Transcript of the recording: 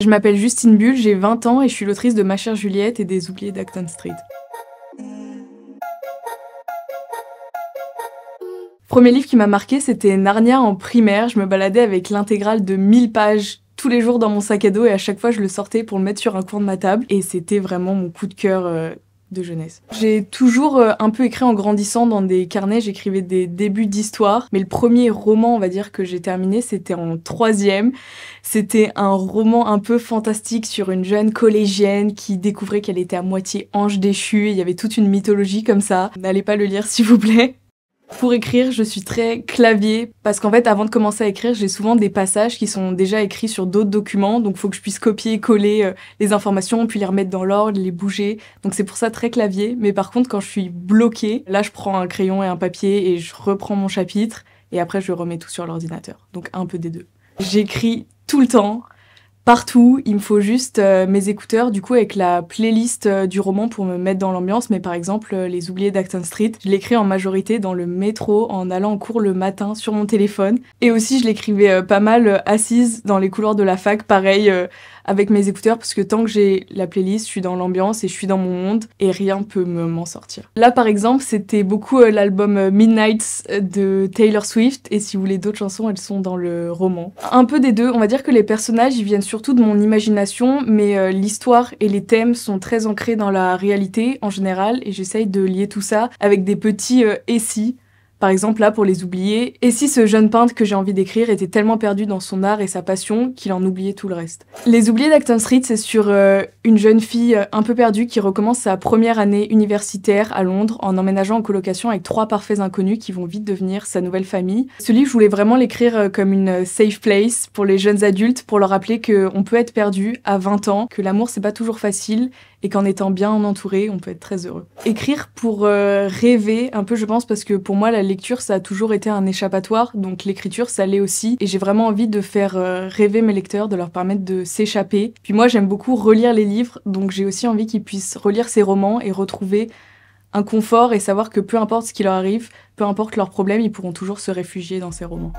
Je m'appelle Justine Bull, j'ai 20 ans et je suis l'autrice de Ma chère Juliette et des Oubliés d'Acton Street. Premier livre qui m'a marqué, c'était Narnia en primaire. Je me baladais avec l'intégrale de 1000 pages tous les jours dans mon sac à dos et à chaque fois je le sortais pour le mettre sur un coin de ma table. Et c'était vraiment mon coup de cœur de jeunesse. J'ai toujours un peu écrit en grandissant dans des carnets, j'écrivais des débuts d'histoire, mais le premier roman, on va dire, que j'ai terminé, c'était en 3e. C'était un roman un peu fantastique sur une jeune collégienne qui découvrait qu'elle était à moitié ange déchu, il y avait toute une mythologie comme ça. N'allez pas le lire s'il vous plaît. Pour écrire, je suis très clavier, parce qu'en fait, avant de commencer à écrire, j'ai souvent des passages qui sont déjà écrits sur d'autres documents, donc il faut que je puisse copier-coller les informations, puis les remettre dans l'ordre, les bouger. Donc c'est pour ça très clavier. Mais par contre, quand je suis bloquée, là, je prends un crayon et un papier et je reprends mon chapitre, et après, je remets tout sur l'ordinateur. Donc un peu des deux. J'écris tout le temps. Partout, il me faut juste mes écouteurs, du coup avec la playlist du roman pour me mettre dans l'ambiance, mais par exemple Les Oubliés d'Acton Street, je l'écris en majorité dans le métro en allant en cours le matin sur mon téléphone. Et aussi je l'écrivais pas mal assise dans les couloirs de la fac, pareil avec mes écouteurs, parce que tant que j'ai la playlist, je suis dans l'ambiance et je suis dans mon monde et rien peut m'en sortir. Là par exemple, c'était beaucoup l'album Midnights de Taylor Swift, et si vous voulez d'autres chansons, elles sont dans le roman. Un peu des deux, on va dire que les personnages ils viennent surtout de mon imagination, mais l'histoire et les thèmes sont très ancrés dans la réalité en général, et j'essaye de lier tout ça avec des petits et si. Par exemple, là, pour Les Oubliés, et si ce jeune peintre que j'ai envie d'écrire était tellement perdu dans son art et sa passion qu'il en oubliait tout le reste. Les Oubliés d'Acton Street, c'est sur une jeune fille un peu perdue qui recommence sa première année universitaire à Londres en emménageant en colocation avec 3 parfaits inconnus qui vont vite devenir sa nouvelle famille. Ce livre, je voulais vraiment l'écrire comme une safe place pour les jeunes adultes, pour leur rappeler qu'on peut être perdu à 20 ans, que l'amour c'est pas toujours facile, et qu'en étant bien entouré, on peut être très heureux. Écrire pour rêver un peu, je pense, parce que pour moi, la lecture, ça a toujours été un échappatoire, donc l'écriture, ça l'est aussi, et j'ai vraiment envie de faire rêver mes lecteurs, de leur permettre de s'échapper. Puis moi, j'aime beaucoup relire les livres, donc j'ai aussi envie qu'ils puissent relire ces romans et retrouver un confort et savoir que peu importe ce qui leur arrive, peu importe leurs problèmes, ils pourront toujours se réfugier dans ces romans.